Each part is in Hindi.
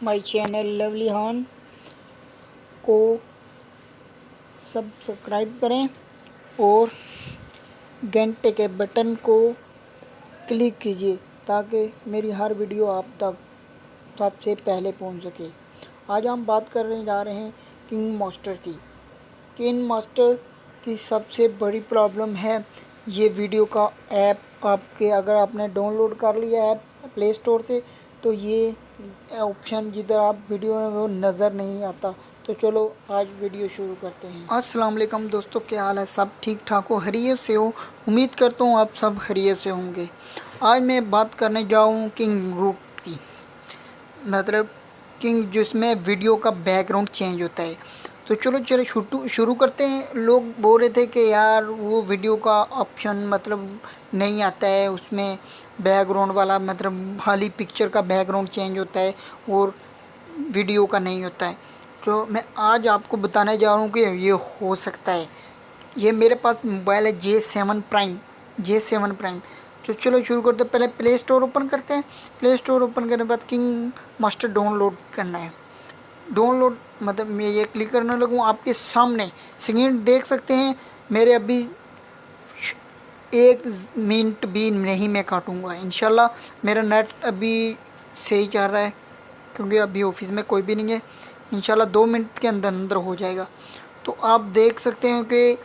माय चैनल लवली हॉर्न को सब्सक्राइब करें और घंटे के बटन को क्लिक कीजिए ताकि मेरी हर वीडियो आप तक सबसे पहले पहुंच सके। आज हम बात करने जा रहे हैं किंग मास्टर की। किंग मास्टर की सबसे बड़ी प्रॉब्लम है ये वीडियो का ऐप आपके अगर आपने डाउनलोड कर लिया ऐप प्ले स्टोर से तो ये ऑप्शन जिधर आप वीडियो में वो नज़र नहीं आता। तो चलो आज वीडियो शुरू करते हैं। अस्सलाम वालेकुम दोस्तों, क्या हाल है? सब ठीक ठाक हो, खैरियत से हो? उम्मीद करता हूँ आप सब खैरियत से होंगे। आज मैं बात करने जाऊँ किंग रूट की, मतलब किंग जिसमें वीडियो का बैकग्राउंड चेंज होता है। तो चलो शुरू करते हैं। लोग बोल रहे थे कि यार वो वीडियो का ऑप्शन मतलब नहीं आता है, उसमें बैकग्राउंड वाला मतलब खाली पिक्चर का बैकग्राउंड चेंज होता है और वीडियो का नहीं होता है। तो मैं आज आपको बताने जा रहा हूँ कि ये हो सकता है। ये मेरे पास मोबाइल है J7 प्राइम। तो चलो शुरू करते हैं। पहले प्ले स्टोर ओपन करते हैं। प्ले स्टोर ओपन करने के बाद किंग मास्टर डाउनलोड करना है। डाउनलोड मतलब मैं ये क्लिक करने लगूँ, आपके सामने स्क्रीन देख सकते हैं। मेरे अभी 1 मिनट भी नहीं मैं काटूँगा इंशाल्लाह। मेरा नेट अभी सही चल रहा है क्योंकि अभी ऑफिस में कोई भी नहीं है। इंशाल्लाह 2 मिनट के अंदर अंदर हो जाएगा। तो आप देख सकते हैं कि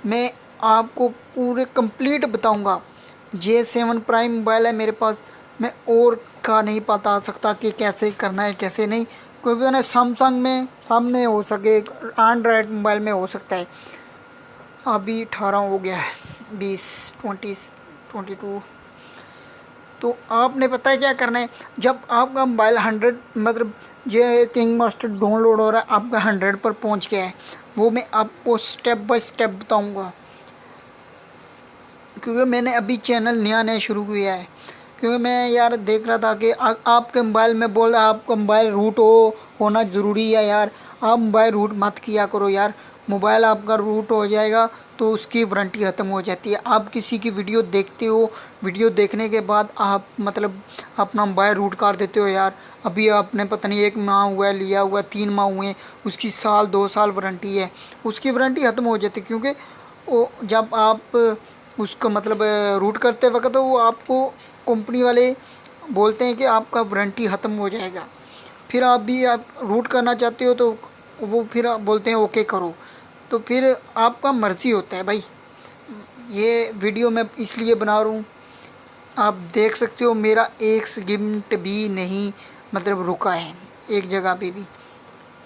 मैं आपको पूरे कंप्लीट बताऊंगा। J7 प्राइम मोबाइल है मेरे पास, मैं और का नहीं पता सकता कि कैसे करना है कैसे नहीं। कोई पता नहीं सैमसंग में सामने हो सके, एंड्रॉयड मोबाइल में हो सकता है। अभी 18 हो गया है, 20 22। तो आपने पता है क्या करना है। जब आपका मोबाइल 100 मतलब ये किंग मास्टर डाउनलोड हो रहा है, आपका 100 पर पहुंच गया है, वो मैं आपको स्टेप बाय स्टेप बताऊंगा क्योंकि मैंने अभी चैनल नया शुरू किया है। क्योंकि मैं यार देख रहा था कि आपके मोबाइल में बोल रहा आपका मोबाइल रूट होना ज़रूरी है। यार आप मोबाइल रूट मत किया करो यार। मोबाइल आपका रूट हो जाएगा तो उसकी वारंटी ख़त्म हो जाती है। आप किसी की वीडियो देखते हो, वीडियो देखने के बाद आप मतलब अपना मोबाइल रूट कर देते हो यार। अभी आपने पता नहीं 1 माह हुआ है लिया हुआ, 3 माह हुए हैं, उसकी साल 2 साल वारंटी है, उसकी वारंटी ख़त्म हो जाती है। क्योंकि वो जब आप उसको मतलब रूट करते वक्त तो वो आपको कंपनी वाले बोलते हैं कि आपका वारंटी ख़त्म हो जाएगा। फिर आप रूट करना चाहते हो तो वो फिर आप बोलते हैं ओके करो। तो फिर आपका मर्ज़ी होता है भाई। ये वीडियो मैं इसलिए बना रहा हूँ, आप देख सकते हो मेरा 1 सेकंड भी नहीं मतलब रुका है एक जगह पे भी।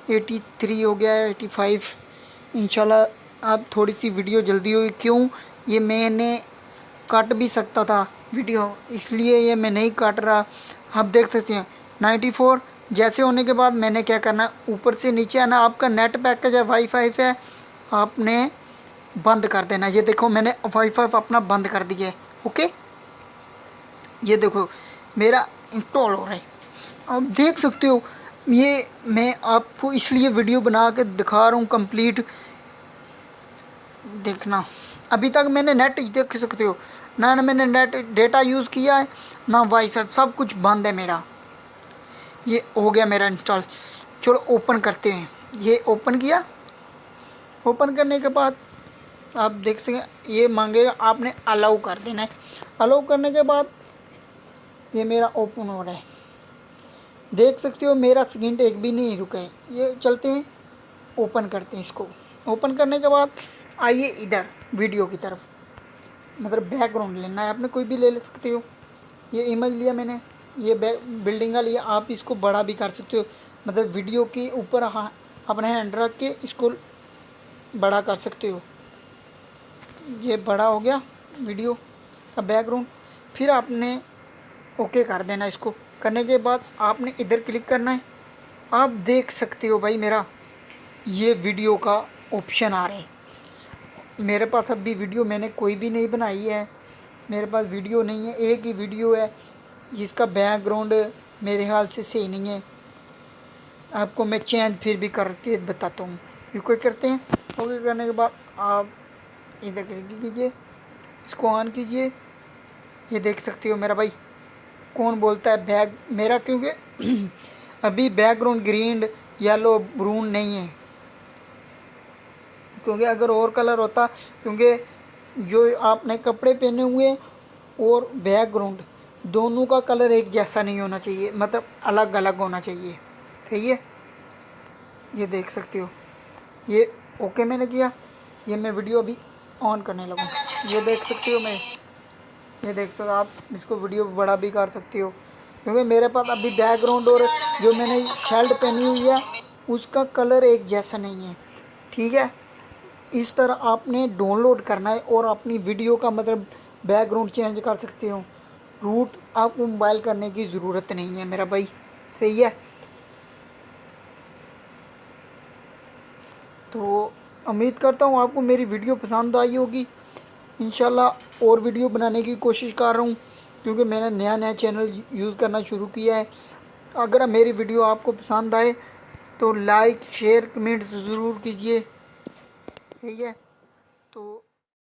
83 हो गया है, 85। इंशाल्लाह आप थोड़ी सी वीडियो जल्दी होगी। क्यों? ये मैंने काट भी सकता था वीडियो, इसलिए ये मैं नहीं काट रहा। आप देख सकते हैं 94 जैसे होने के बाद मैंने क्या करना है, ऊपर से नीचे आना। आपका नेट पैकेज है वाईफाई है, आपने बंद कर देना। ये देखो मैंने वाईफाई अपना बंद कर दिया है। ओके, ये देखो मेरा इंस्टॉल हो रहा है, आप देख सकते हो। ये मैं आपको इसलिए वीडियो बना के दिखा रहा हूँ कंप्लीट। देखना अभी तक मैंने नेट देख सकते हो ना, मैंने नेट डेटा यूज़ किया है ना वाईफाई, सब कुछ बंद है मेरा। ये हो गया मेरा इंस्टॉल। चलो ओपन करते हैं। ये ओपन किया। ओपन करने के बाद आप देख सकें ये मांगेगा, आपने अलाउ कर देना है। अलाउ करने के बाद ये मेरा ओपन हो रहा है। देख सकते हो मेरा सेकंड एक भी नहीं रुका है। ये चलते हैं ओपन करते हैं इसको। ओपन करने के बाद आइए इधर वीडियो की तरफ, मतलब बैकग्राउंड लेना है, आपने कोई भी ले सकते हो। ये इमेज लिया मैंने, ये बिल्डिंग का लिया। आप इसको बड़ा भी कर सकते हो, मतलब वीडियो के ऊपर अपने हैंड रख के इसको बड़ा कर सकते हो। ये बड़ा हो गया वीडियो का बैकग्राउंड। फिर आपने ओके कर देना। इसको करने के बाद आपने इधर क्लिक करना है। आप देख सकते हो भाई मेरा ये वीडियो का ऑप्शन आ रहा है। मेरे पास अभी वीडियो मैंने कोई भी नहीं बनाई है, मेरे पास वीडियो नहीं है, एक ही वीडियो है जिसका बैकग्राउंड मेरे ख्याल से सही नहीं है। आपको मैं चेंज फिर भी करके बताता हूँ। ओके करते हैं। ओके करने के बाद आप इधर क्लिक कीजिए, इसको ऑन कीजिए। ये देख सकते हो मेरा भाई कौन बोलता है बैग मेरा, क्योंकि अभी बैकग्राउंड ग्रीन येलो ब्रून नहीं है, क्योंकि अगर और कलर होता, क्योंकि जो आपने कपड़े पहने हुए और बैकग्राउंड दोनों का कलर एक जैसा नहीं होना चाहिए, मतलब अलग अलग होना चाहिए। सही है, ये देख सकते हो। ये ओके मैंने किया। ये मैं वीडियो अभी ऑन करने लगा, ये देख सकते हो। मैं ये देख सकते हो, आप इसको वीडियो बड़ा भी कर सकते हो, क्योंकि मेरे पास अभी बैकग्राउंड और जो मैंने शर्ट पहनी हुई है उसका कलर एक जैसा नहीं है। ठीक है, इस तरह आपने डाउनलोड करना है और अपनी वीडियो का मतलब बैकग्राउंड चेंज कर सकते हो। रूट आपको मोबाइल करने की ज़रूरत नहीं है मेरा भाई। सही है, तो उम्मीद करता हूँ आपको मेरी वीडियो पसंद आई होगी। इंशाल्लाह और वीडियो बनाने की कोशिश कर रहा हूँ, क्योंकि मैंने नया नया चैनल यूज़ करना शुरू किया है। अगर मेरी वीडियो आपको पसंद आए तो लाइक शेयर कमेंट्स ज़रूर कीजिए। सही है, तो